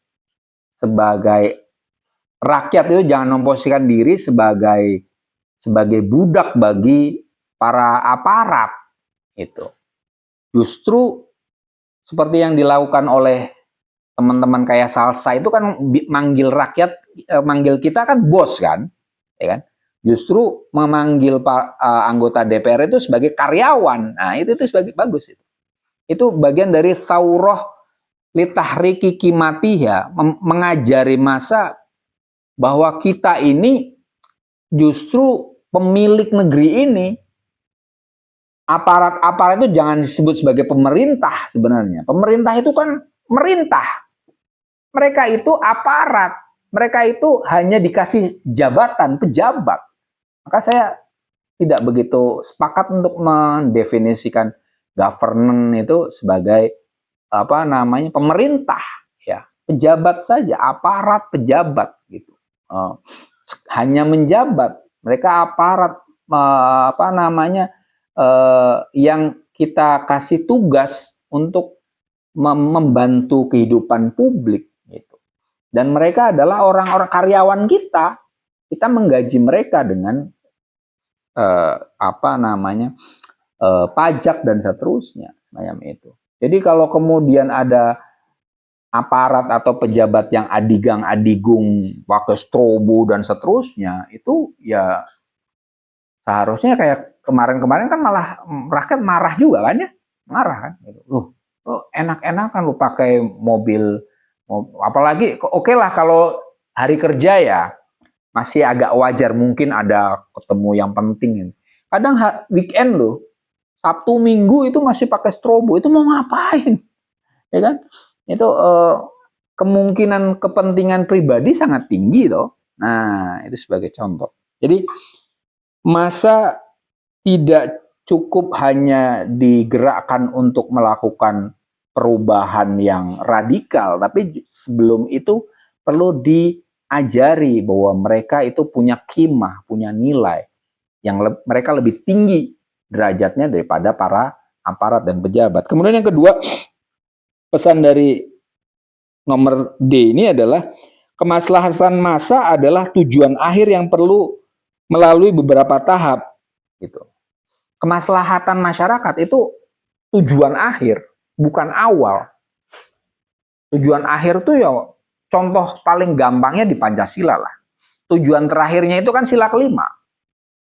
rakyat, itu jangan memposisikan diri sebagai budak bagi para aparat itu. Justru seperti yang dilakukan oleh teman-teman kayak Salsa itu kan manggil rakyat, manggil kita kan bos kan, ya kan? Justru memanggil anggota DPR itu sebagai karyawan. Nah, itu sebagai bagus itu. Itu bagian dari tsaurah litahriki qimatiha, mengajari massa bahwa kita ini justru pemilik negeri ini. Aparat itu jangan disebut sebagai pemerintah sebenarnya. Pemerintah itu kan merintah. Mereka itu aparat. Mereka itu hanya dikasih jabatan, pejabat. Maka saya tidak begitu sepakat untuk mendefinisikan governance itu sebagai apa namanya pemerintah, ya, pejabat saja, aparat pejabat gitu. Hanya menjabat, mereka aparat apa namanya yang kita kasih tugas untuk membantu kehidupan publik gitu. Dan mereka adalah orang-orang karyawan kita. Kita menggaji mereka dengan apa namanya pajak dan seterusnya semacam itu. Jadi kalau kemudian ada aparat atau pejabat yang adigang-adigung pakai strobo dan seterusnya, itu ya seharusnya kayak kemarin-kemarin kan malah rakyat marah juga kan ya, marah kan. Loh, enak-enakan lu pakai mobil, apalagi oke lah kalau hari kerja ya masih agak wajar, mungkin ada ketemu yang penting. Kadang weekend loh, Sabtu Minggu itu masih pakai strobo, itu mau ngapain? Ya kan? Itu kemungkinan kepentingan pribadi sangat tinggi toh. Nah, itu sebagai contoh. Jadi masa tidak cukup hanya digerakkan untuk melakukan perubahan yang radikal, tapi sebelum itu perlu diajari bahwa mereka itu punya qimah, punya nilai yang mereka lebih tinggi derajatnya daripada para aparat dan pejabat. Kemudian yang kedua, pesan dari nomor D ini adalah kemaslahatan massa adalah tujuan akhir yang perlu melalui beberapa tahap gitu. Kemaslahatan masyarakat itu tujuan akhir, bukan awal. Tujuan akhir tuh ya contoh paling gampangnya di Pancasila lah. Tujuan terakhirnya itu kan sila kelima.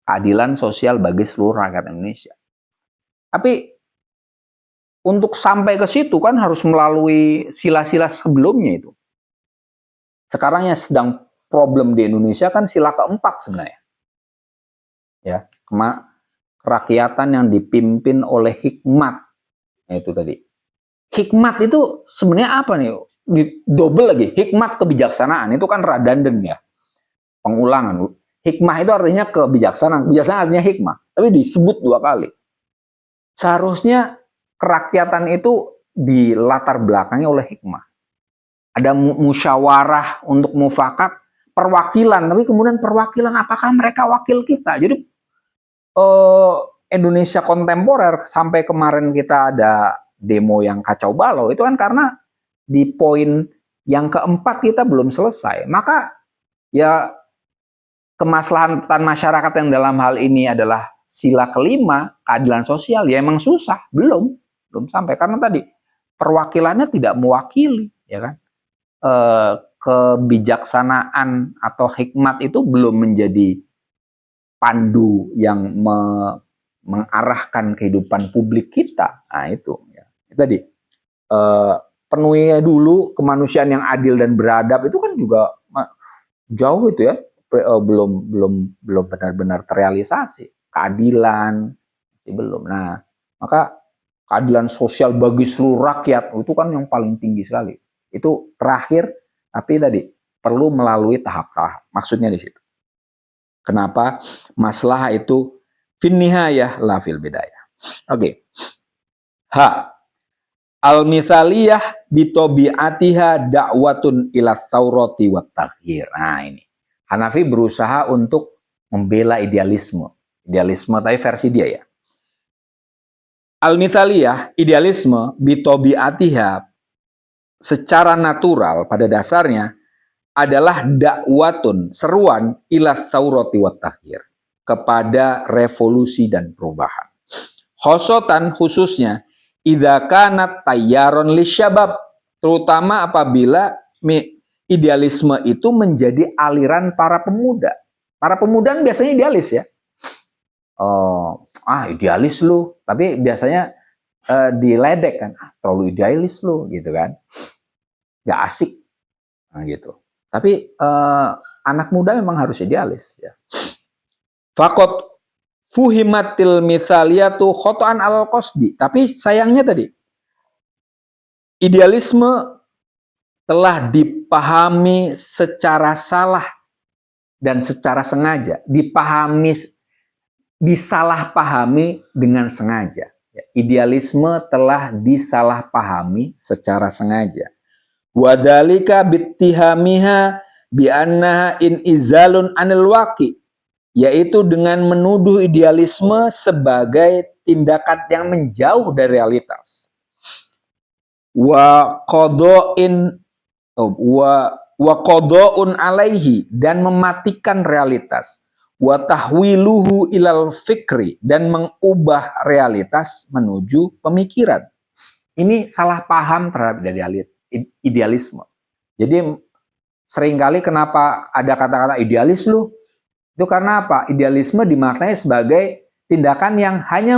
Keadilan sosial bagi seluruh rakyat Indonesia. Tapi untuk sampai ke situ kan harus melalui sila-sila sebelumnya itu. Sekarang yang sedang problem di Indonesia kan sila keempat sebenarnya. Ya, kerakyatan yang dipimpin oleh hikmat. Nah, itu tadi. Hikmat itu sebenarnya apa nih? Double lagi. Hikmat kebijaksanaan itu kan redundant ya. Pengulangan. Hikmah itu artinya kebijaksanaan. Kebijaksanaan artinya hikmah. Tapi disebut 2 kali. Seharusnya kerakyatan itu dilatar belakangi oleh hikmah. Ada musyawarah untuk mufakat, perwakilan. Tapi kemudian perwakilan apakah mereka wakil kita? Jadi Indonesia kontemporer sampai kemarin kita ada demo yang kacau balau itu kan karena di poin yang keempat kita belum selesai. Maka ya kemaslahatan masyarakat yang dalam hal ini adalah sila kelima, keadilan sosial, ya emang susah, belum sampai karena tadi perwakilannya tidak mewakili, ya kan? Kebijaksanaan atau hikmat itu belum menjadi pandu yang mengarahkan kehidupan publik kita. Nah itu ya. Tadi penuhi dulu kemanusiaan yang adil dan beradab itu kan juga jauh itu ya, belum benar-benar terrealisasi. Keadilan masih belum. Nah, maka keadilan sosial bagi seluruh rakyat itu kan yang paling tinggi sekali. Itu terakhir, tapi tadi perlu melalui tahap-tahap. Maksudnya di situ. Kenapa maslahah itu fin nihayah la fil bidayah. Oke. H. Al-mithaliyah bitobi'atiha da'watun ila tsaurati wat taghyir. Nah, ini. Hanafi berusaha untuk membela idealisme. Idealisme tapi versi dia ya. Al-mithaliyah, idealisme bitobi'atiha secara natural pada dasarnya adalah dakwatun, seruan ila tsaurati wat taghyir, kepada revolusi dan perubahan. Khosotan khususnya idza kanat tayyaron lisyabab, terutama apabila idealisme itu menjadi aliran para pemuda. Para pemuda biasanya idealis ya. Idealis lu, tapi biasanya diledek kan, terlalu idealis lu gitu kan. Gak asik. Nah, gitu. Tapi anak muda memang harus idealis ya. Fakot fuhimatil mithaliyatu khotoan al qasdi. Tapi sayangnya tadi idealisme telah dipahami secara salah dan secara sengaja, disalahpahami dengan sengaja. Idealisme telah disalahpahami secara sengaja. Wadhalika bittihamiha bi'annaha in izalun anil waqi, yaitu dengan menuduh idealisme sebagai tindakan yang menjauh dari realitas. Wa qada'in wa qada'un alaihi, dan mematikan realitas. Wa tahwiluhu ilal fikri, dan mengubah realitas menuju pemikiran. Ini salah paham terhadap idealisme. Jadi seringkali kenapa ada kata-kata idealis lu? Itu karena apa? Idealisme dimaknai sebagai tindakan yang hanya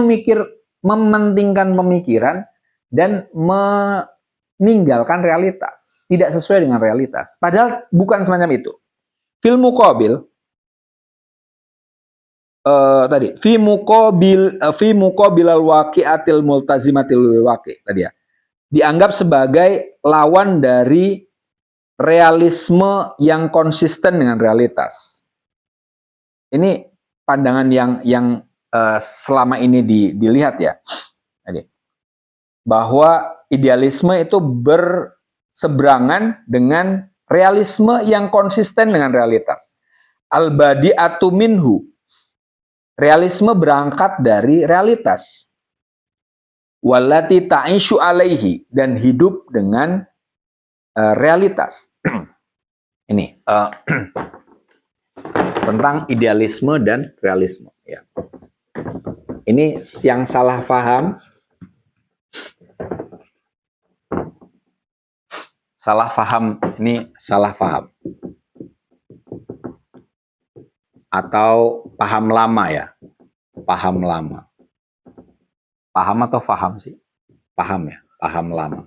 mementingkan pemikiran dan meninggalkan realitas, tidak sesuai dengan realitas. Padahal bukan semacam itu. Fil muqabil fi muqabil al-waqi'atil multazimatil waqi' tadi ya. Dianggap sebagai lawan dari realisme yang konsisten dengan realitas. Ini pandangan yang selama ini dilihat ya. Jadi, bahwa idealisme itu berseberangan dengan realisme yang konsisten dengan realitas. Al-badi'atu minhu. Realisme berangkat dari realitas. Wallati ta'ishu alaihi, dan hidup dengan realitas. Ini tentang idealisme dan realisme. Ya. Ini yang salah paham. Ini salah paham. Atau paham lama ya. Paham lama. Paham atau faham sih? Paham ya, paham lama.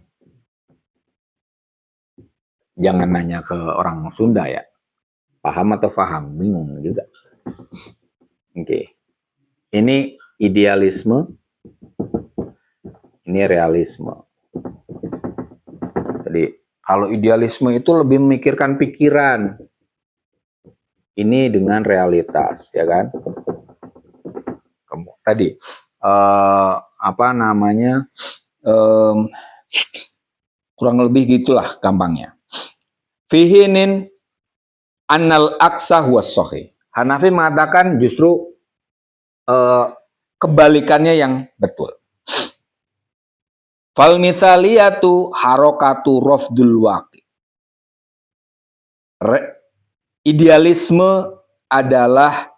Jangan nanya ke orang Sunda ya. Paham atau faham? Bingung juga. Oke. Ini idealisme. Ini realisme. Jadi, kalau idealisme itu lebih memikirkan pikiran. Ini dengan realitas, ya kan? Tadi, kurang lebih gitulah gampangnya. Fihinin annal aksa huwa sahih. Hanafi mengatakan justru kebalikannya yang betul. Fal mithaliyatu harokatu rafdul waqi. Idealisme adalah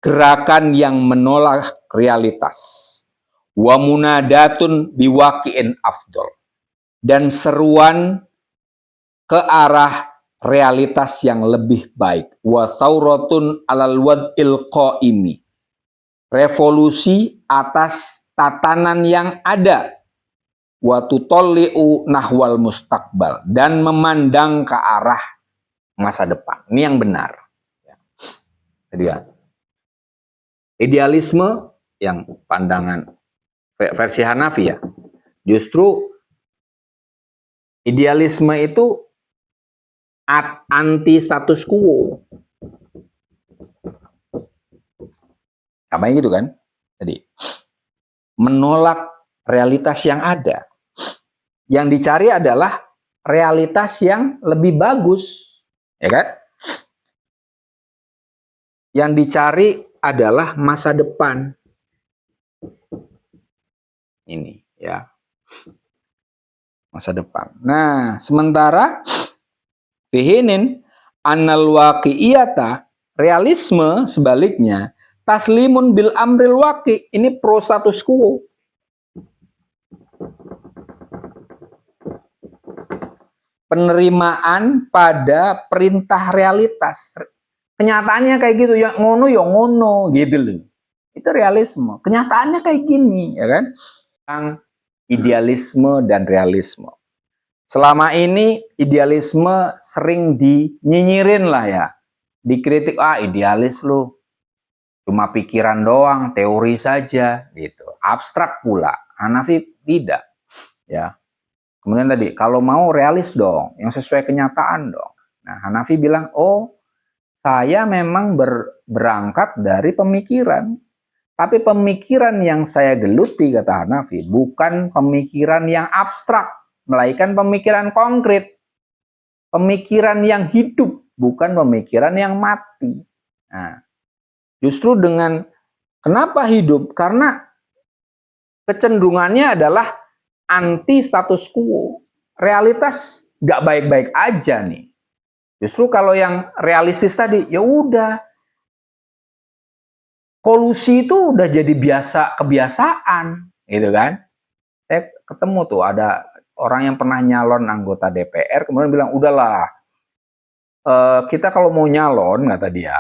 gerakan yang menolak realitas. Wa munadatun biwaqi'in afdol. Dan seruan ke arah realitas yang lebih baik. Wa thauratun alal wad'il qaimi. Revolusi atas tatanan yang ada. Wa tutalli'u nahwal mustaqbal. Dan memandang ke arah masa depan. Ini yang benar. Jadi ya. Idealisme yang pandangan versi Hanafi ya. Justru idealisme itu anti status quo. Apa yang gitu kan? Jadi menolak realitas yang ada. Yang dicari adalah realitas yang lebih bagus, ya kan? Yang dicari adalah masa depan. Ini ya. Masa depan. Nah, sementara fihinin annal waqi'iyata, realisme sebaliknya, taslimun bil amril waqi', ini pro status quo. Penerimaan pada perintah realitas. Kenyataannya kayak gitu, ya ngono gitu loh. Itu realisme. Kenyataannya kayak gini, ya kan? Tentang idealisme dan realisme. Selama ini idealisme sering dinyinyirin lah ya. Dikritik, idealis lu. Cuma pikiran doang, teori saja gitu. Abstrak pula. Hanafi tidak, ya. Kemudian tadi, kalau mau realis dong, yang sesuai kenyataan dong. Nah, Hanafi bilang, saya memang berangkat dari pemikiran. Tapi pemikiran yang saya geluti, kata Hanafi, bukan pemikiran yang abstrak, melainkan pemikiran konkret. Pemikiran yang hidup, bukan pemikiran yang mati. Nah, justru dengan kenapa hidup? Karena kecenderungannya adalah anti status quo. Realitas nggak baik-baik aja nih. Justru kalau yang realistis tadi, ya udah, kolusi itu udah jadi kebiasaan, gitu kan? Saya ketemu tuh ada orang yang pernah nyalon anggota DPR, kemudian bilang, udahlah, kita kalau mau nyalon, kata dia,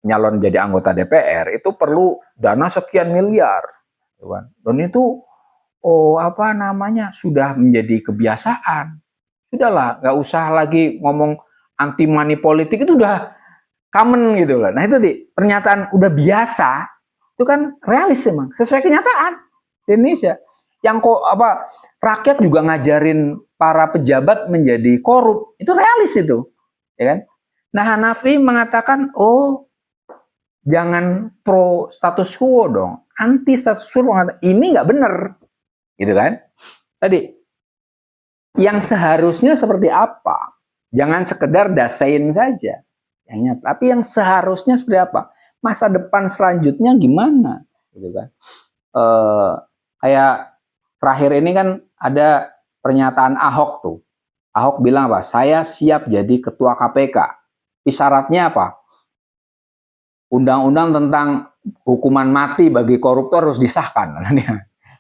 nyalon jadi anggota DPR itu perlu dana sekian miliar, gitu kan? Dan itu, apa namanya, sudah menjadi kebiasaan. Sudahlah, nggak usah lagi ngomong anti money politik, itu udah common gitu loh. Nah itu pernyataan udah biasa, itu kan realis emang, sesuai kenyataan di Indonesia. Yang rakyat juga ngajarin para pejabat menjadi korup, itu realis itu, ya kan? Nah Hanafi mengatakan, jangan pro status quo dong, anti status quo, ini nggak benar, gitu kan? Tadi yang seharusnya seperti apa? Jangan sekedar dasain saja. Tapi yang seharusnya seperti apa? Masa depan selanjutnya gimana? Gitu kan? Kayak terakhir ini kan ada pernyataan Ahok tuh. Ahok bilang apa? Saya siap jadi ketua KPK. Syaratnya apa? Undang-undang tentang hukuman mati bagi koruptor harus disahkan.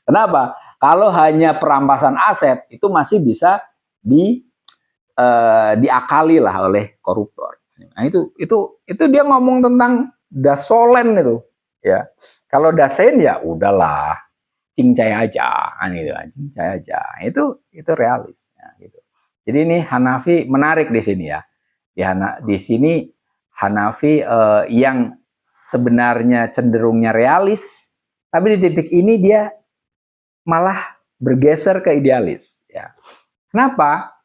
Kenapa? Kalau hanya perampasan aset itu masih bisa diakali lah oleh koruptor. Nah itu dia ngomong tentang dasolen itu, ya. Kalau dasen ya udahlah, cincai aja, kan gitu, cincai aja. Itu realis, ya, gitu. Jadi ini Hanafi menarik di sini ya. Di sini Hanafi yang sebenarnya cenderungnya realis, tapi di titik ini dia malah bergeser ke idealis. Ya. Kenapa?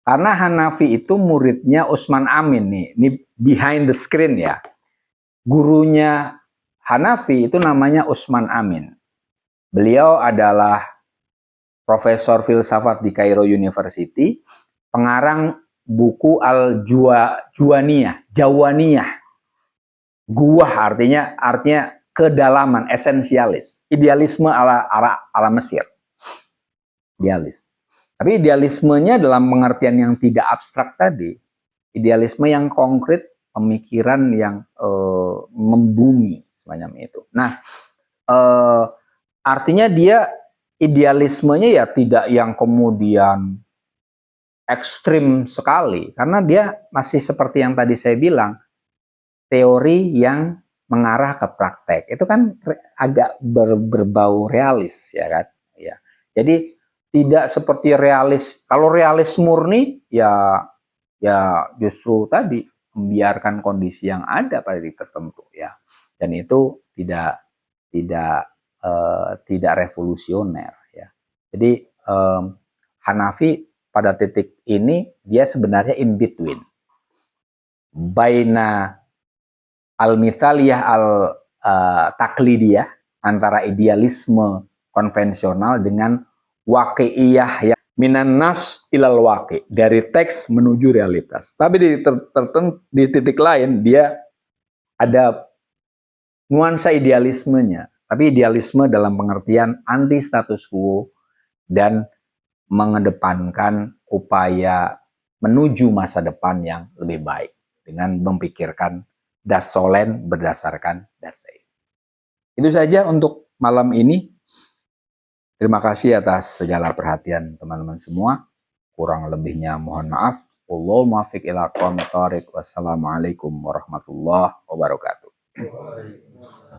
Karena Hanafi itu muridnya Utsman Amin nih. Ini behind the screen ya. Gurunya Hanafi itu namanya Utsman Amin. Beliau adalah profesor filsafat di Cairo University, pengarang buku Al-Jawaniyah. Guah artinya kedalaman, esensialis. Idealisme ala Mesir. Idealis. Tapi idealismenya dalam pengertian yang tidak abstrak tadi, idealisme yang konkret, pemikiran yang membumi semacam itu. Nah, artinya dia idealismenya ya tidak yang kemudian ekstrim sekali, karena dia masih seperti yang tadi saya bilang, teori yang mengarah ke praktek. Itu kan agak berbau realis, ya kan? Ya. Jadi tidak seperti realis. Kalau realis murni ya justru tadi membiarkan kondisi yang ada pada titik tertentu ya. Dan itu tidak revolusioner ya. Jadi Hanafi pada titik ini dia sebenarnya in between. Baina al-mithaliyah al-taklidiyah, antara idealisme konvensional dengan waqi'iyah yang minan nas ilal waqi, dari teks menuju realitas. Tapi di titik lain dia ada nuansa idealismenya, tapi idealisme dalam pengertian anti status quo dan mengedepankan upaya menuju masa depan yang lebih baik dengan memikirkan dasolen berdasarkan dasain. Itu saja untuk malam ini. Terima kasih atas segala perhatian teman-teman semua. Kurang lebihnya mohon maaf. Wallahul muwaffiq ila aqwamit thoriq. Wassalamualaikum warahmatullahi wabarakatuh.